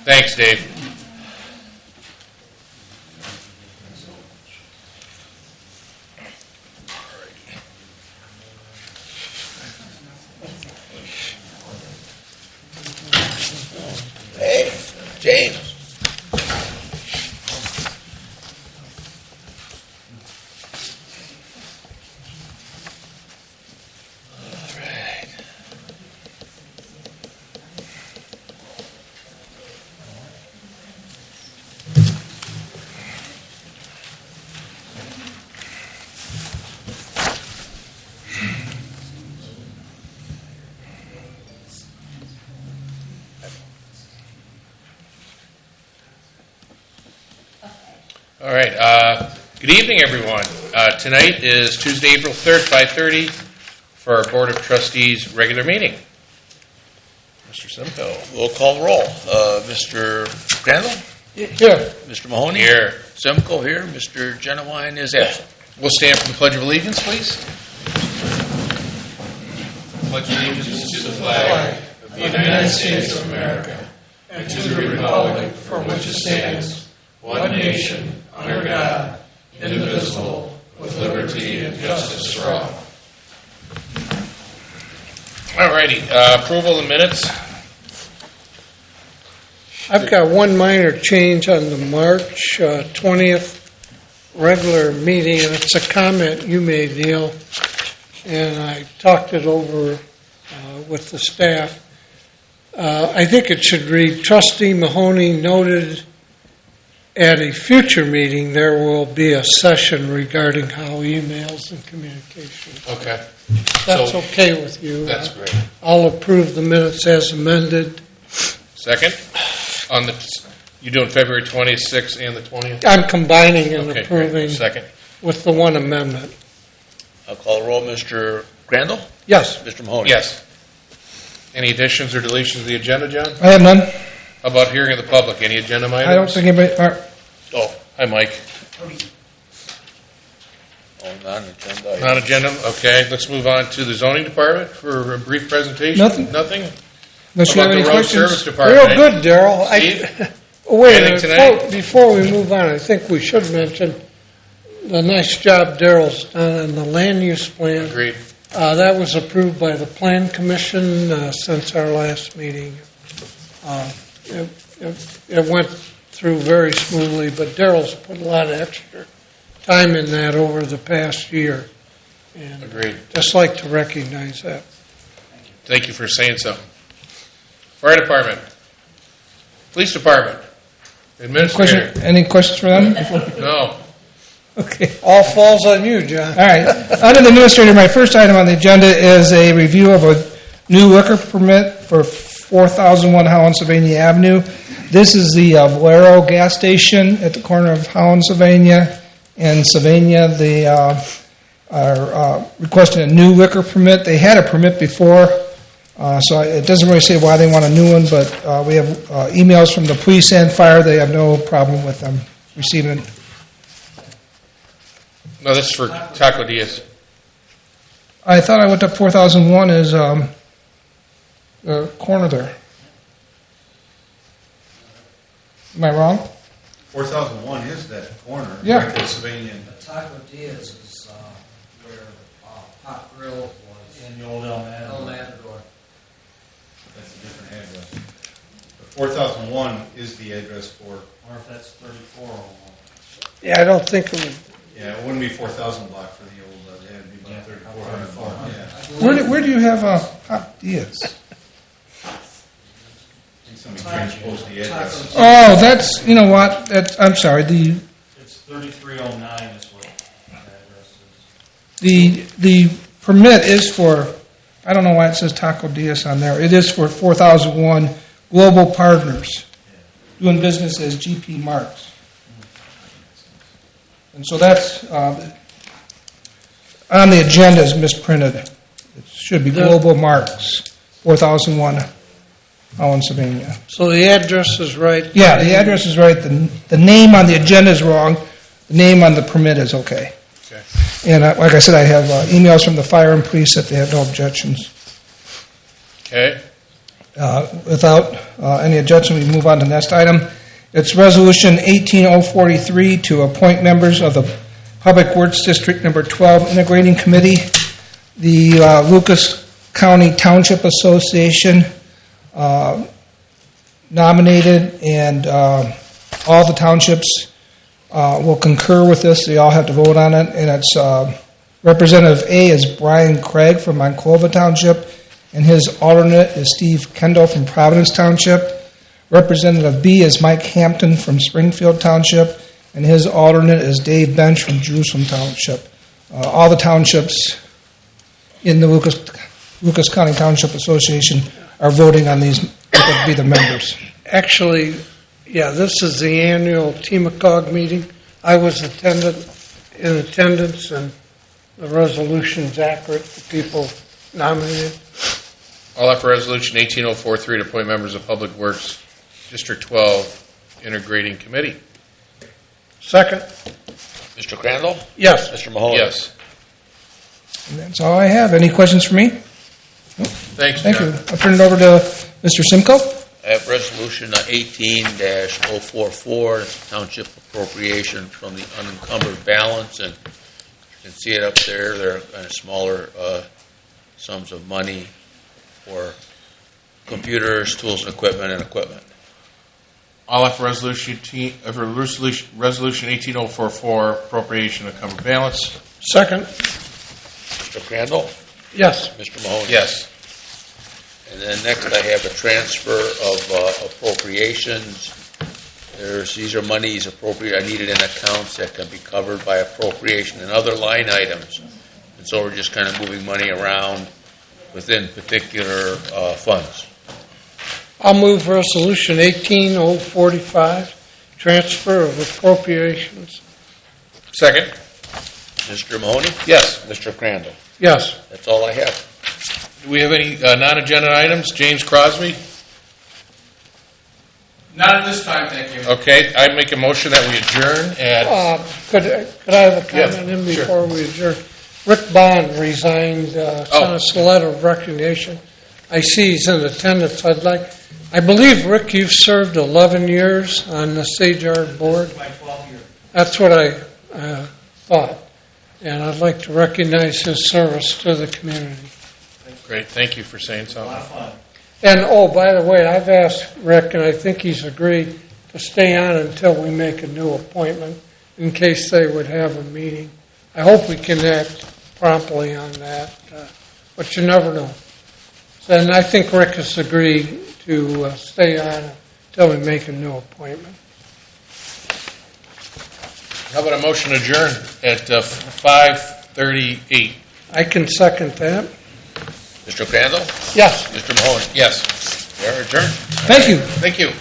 Thanks, Dave. Hey, James. All right. Good evening, everyone. Tonight is Tuesday, April 3rd, 5:30 for our Board of Trustees regular meeting. Mr. Simcoe. We'll call roll. Mr. Crandall? Here. Mr. Mahoney? Here. Simcoe here. Mr. Genowine is absent. We'll stand for the Pledge of Allegiance, please. Pledge allegiance to the flag of the United States of America and to the republic for which it stands, one nation, under God, indivisible, with liberty and justice for all. All righty. Approval of the minutes. I've got one minor change on the March 20th regular meeting, and it's a comment you made, Neil, and I talked it over with the staff. I think it should read, Trustee Mahoney noted at a future meeting there will be a session regarding how emails and communications. Okay. That's So- okay with you. That's great. I'll approve the minutes as amended. Second? On the, you doing February 26th and the 20th? I'm combining and Okay, approving great. Second. with the one amendment. I'll call roll. Mr. Crandall? Yes. Mr. Mahoney? Yes. Any additions or deletions to the agenda, John? I have none. How about hearing of the public? Any agenda items? I don't think anybody. Oh, Hi, Mike. non-agenda. Non-agenda? Okay. Let's move on to the zoning department for a brief presentation. Nothing. Nothing? Unless How you have about any the road questions. service department? Real good, Daryl. Steve? Wait a Anything minute. tonight? Before we move on, I think we should mention the nice job Daryl's done on the land use plan. Agreed. That was approved by the Plan Commission since our last meeting. It went through very smoothly, but Daryl's put a lot of extra time in that over the past year. And Agreed. just like to recognize that. Thank you for saying so. Fire department. Police department. Administrator. Any questions for them? No. Okay. All falls on you, John. All right. Under the administrator, my first item on the agenda is a review of a new liquor permit for 4001 Holland-Sylvania Avenue. This is the Valero gas station at the corner of Holland-Sylvania and Sylvania. They are requesting a new liquor permit. They had a permit before, so it doesn't really say why they want a new one, but we have emails from the police and fire. They have no problem with them receiving it. No, this is for Taco Diaz. I thought I looked up 4001 as the corner there. Am I wrong? 4001 is that corner. Yeah. Right, Pennsylvania. Taco Diaz is where Hot Grill was. In the old El El Matador. That's a different address. But 4001 is the address for. Or if that's 3401. Yeah, I don't think it would. Yeah, it wouldn't be 4000 block for the old. It would be about 3400 block. Yeah. Where do you have Hot Diaz? I think somebody transposed the address. Oh, that's, you know what? I'm sorry. It's 3309 is what that address is. The permit is for, I don't know why it says Taco Diaz on there. It is for 4001 Global Partners, doing business as GP Marks. And so that's on the agenda is misprinted. It should be Global Marks, 4001 Holland-Sylvania. So the address is right. Yeah, the address is right. The name on the agenda is wrong. The name on the permit is okay. Okay. And like I said, I have emails from the fire and police that they have no objections. Okay. Without any objection, we move on to the next item. It's Resolution 18043 to appoint members of the Public Works District Number 12 Integrating Committee. The Lucas County Township Association nominated, and all the townships will concur with this. They all have to vote on it, and it's Representative A is Brian Craig from Monclova Township, and his alternate is Steve Kendall from Providence Township. Representative B is Mike Hampton from Springfield Township, and his alternate is Dave Bench from Jerusalem Township. All the townships in the Lucas County Township Association are voting on these to be the members. Actually, yeah, this is the annual TMACOG meeting. I was in attendance, and the resolution's accurate. The people nominated. I'll offer Resolution 18043 to appoint members of Public Works District 12 Integrating Committee. Second. Mr. Crandall? Yes. Mr. Mahoney? Yes. And that's all I have. Any questions for me? Thanks, Thank John. you. I'll turn it over to Mr. Simcoe. I have Resolution 18-044, it's a township appropriation from the unencumbered balance, and you can see it up there. They're kind of smaller sums of money for computers, tools and equipment. I'll offer Resolution 18044, appropriation of encumbered balance. Second. Mr. Crandall? Yes. Mr. Mahoney? Yes. And then next I have a transfer of appropriations. These are monies appropriate, I needed in accounts that can be covered by appropriation and other line items. And so we're just kind of moving money around within particular funds. I'll move Resolution 18045, transfer of appropriations. Second. Mr. Mahoney? Yes. Mr. Crandall? Yes. That's all I have. Do we have any non-agenda items? James Crosby? Not at this time, thank you. Okay, I make a motion that we adjourn at... Could I have a Yes, comment in sure. before we adjourn? Rick Bond resigned, sent us a letter of recognition. I see he's in attendance. I believe, Rick, you've served 11 years on the Sage Yard Board. My 12th year. That's what I thought. And I'd like to recognize his service to the community. Great, thank you for saying A something. lot of fun. And, oh, by the way, I've asked Rick, and I think he's agreed, to stay on until we make a new appointment in case they would have a meeting. I hope we can act promptly on that, but you never know. And I think Rick has agreed to stay on until we make a new appointment. How about a motion to adjourn at 5:38? I can second that. Mr. Crandall? Yes. Mr. Mahoney? Yes. We are adjourned. Thank you. Thank you.